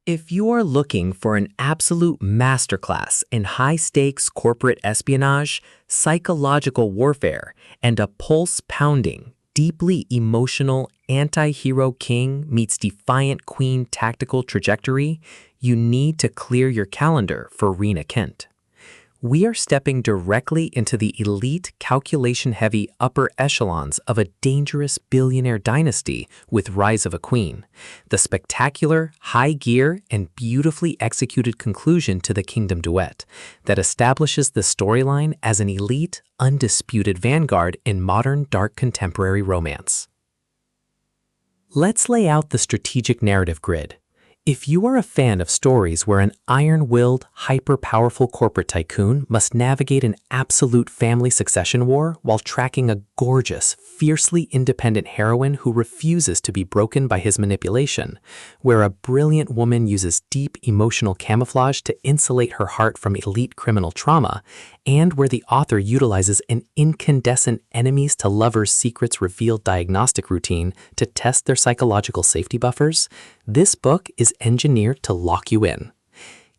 If you're looking for an absolute masterclass in high-stakes corporate espionage, psychological warfare, and a pulse-pounding, deeply emotional anti-hero king meets defiant queen tactical trajectory, you need to clear your calendar for Rena Kent. We are stepping directly into the elite, calculation-heavy upper echelons of a dangerous billionaire dynasty with Rise of a Queen, the spectacular, high-gear, and beautifully executed conclusion to the Kingdom duet that establishes the storyline as an elite, undisputed vanguard in modern dark contemporary romance. Let's lay out the strategic narrative grid. If you are a fan of stories where an iron-willed, hyper-powerful corporate tycoon must navigate an absolute family succession war while tracking a gorgeous, fiercely independent heroine who refuses to be broken by his manipulation, where a brilliant woman uses deep emotional camouflage to insulate her heart from elite criminal trauma, and where the author utilizes an incandescent enemies-to-lovers secrets revealed diagnostic routine to test their psychological safety buffers, this book is engineered to lock you in.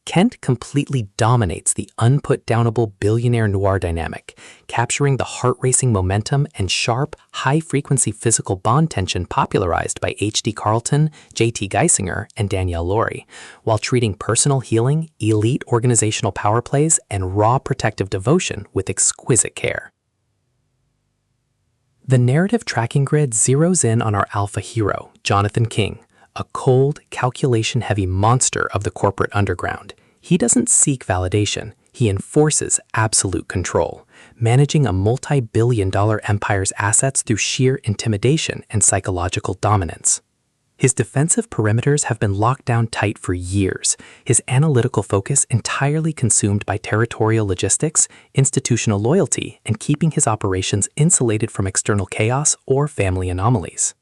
Kent completely dominates the unput-downable billionaire noir dynamic, capturing the heart-racing momentum and sharp, high-frequency physical bond tension popularized by H.D. Carlton, J.T. Geisinger, and Danielle Laurie, while treating personal healing, elite organizational power plays, and raw protective devotion with exquisite care. The narrative tracking grid zeroes in on our alpha hero, Jonathan King, a cold, calculation-heavy monster of the corporate underground. He doesn't seek validation, he enforces absolute control, managing a multi-billion-dollar empire's assets through sheer intimidation and psychological dominance. His defensive perimeters have been locked down tight for years, his analytical focus entirely consumed by territorial logistics, institutional loyalty, and keeping his operations insulated from external chaos or family anomalies.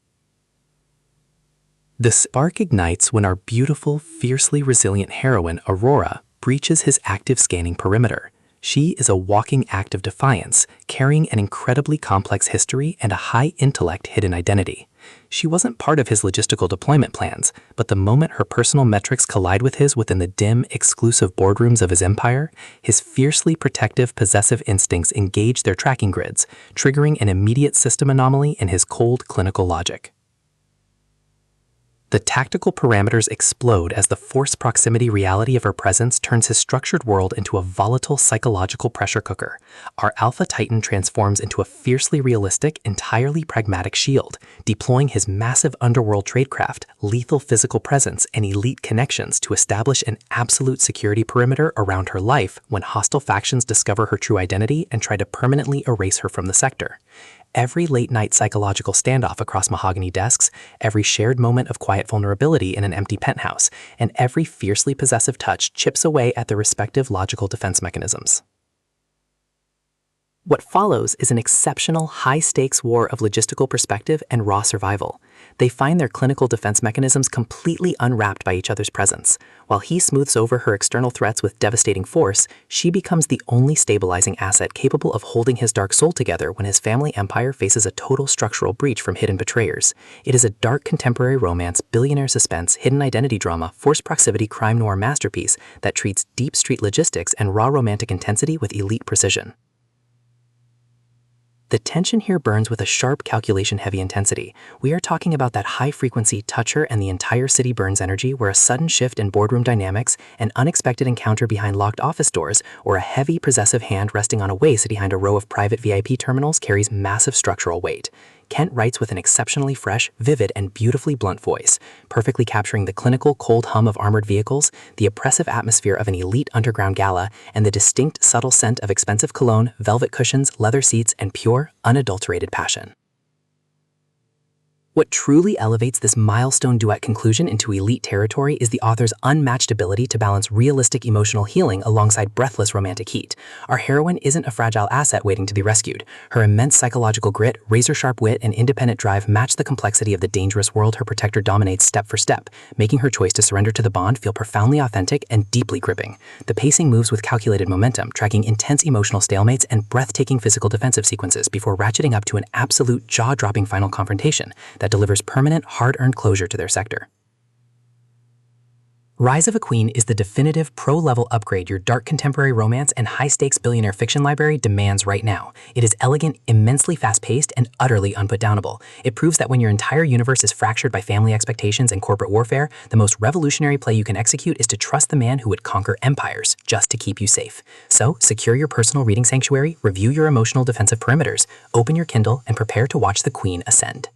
The spark ignites when our beautiful, fiercely resilient heroine, Aurora, breaches his active scanning perimeter. She is a walking act of defiance, carrying an incredibly complex history and a high-intellect hidden identity. She wasn't part of his logistical deployment plans, but the moment her personal metrics collide with his within the dim, exclusive boardrooms of his empire, his fiercely protective, possessive instincts engage their tracking grids, triggering an immediate system anomaly in his cold, clinical logic. The tactical parameters explode as the forced proximity reality of her presence turns his structured world into a volatile psychological pressure cooker. Our Alpha Titan transforms into a fiercely realistic, entirely pragmatic shield, deploying his massive underworld tradecraft, lethal physical presence, and elite connections to establish an absolute security perimeter around her life when hostile factions discover her true identity and try to permanently erase her from the sector. Every late-night psychological standoff across mahogany desks, every shared moment of quiet vulnerability in an empty penthouse, and every fiercely possessive touch chips away at their respective logical defense mechanisms. What follows is an exceptional high-stakes war of logistical perspective and raw survival. They find their clinical defense mechanisms completely unwrapped by each other's presence. While he smooths over her external threats with devastating force, she becomes the only stabilizing asset capable of holding his dark soul together when his family empire faces a total structural breach from hidden betrayers. It is a dark contemporary romance, billionaire suspense, hidden identity drama, forced proximity crime noir masterpiece that treats deep street logistics and raw romantic intensity with elite precision. The tension here burns with a sharp calculation-heavy intensity. We are talking about that high-frequency touch her and the entire city burns energy where a sudden shift in boardroom dynamics, an unexpected encounter behind locked office doors, or a heavy, possessive hand resting on a waist behind a row of private VIP terminals carries massive structural weight. Kent writes with an exceptionally fresh, vivid, and beautifully blunt voice, perfectly capturing the clinical, cold hum of armored vehicles, the oppressive atmosphere of an elite underground gala, and the distinct, subtle scent of expensive cologne, velvet cushions, leather seats, and pure, unadulterated passion. What truly elevates this milestone duet conclusion into elite territory is the author's unmatched ability to balance realistic emotional healing alongside breathless romantic heat. Our heroine isn't a fragile asset waiting to be rescued. Her immense psychological grit, razor-sharp wit, and independent drive match the complexity of the dangerous world her protector dominates step for step, making her choice to surrender to the bond feel profoundly authentic and deeply gripping. The pacing moves with calculated momentum, tracking intense emotional stalemates and breathtaking physical defensive sequences before ratcheting up to an absolute jaw-dropping final confrontation that delivers permanent, hard-earned closure to their sector. Rise of a Queen is the definitive pro-level upgrade your dark contemporary romance and high-stakes billionaire fiction library demands right now. It is elegant, immensely fast-paced, and utterly unputdownable. It proves that when your entire universe is fractured by family expectations and corporate warfare, the most revolutionary play you can execute is to trust the man who would conquer empires just to keep you safe. So, secure your personal reading sanctuary, review your emotional defensive perimeters, open your Kindle, and prepare to watch the Queen ascend.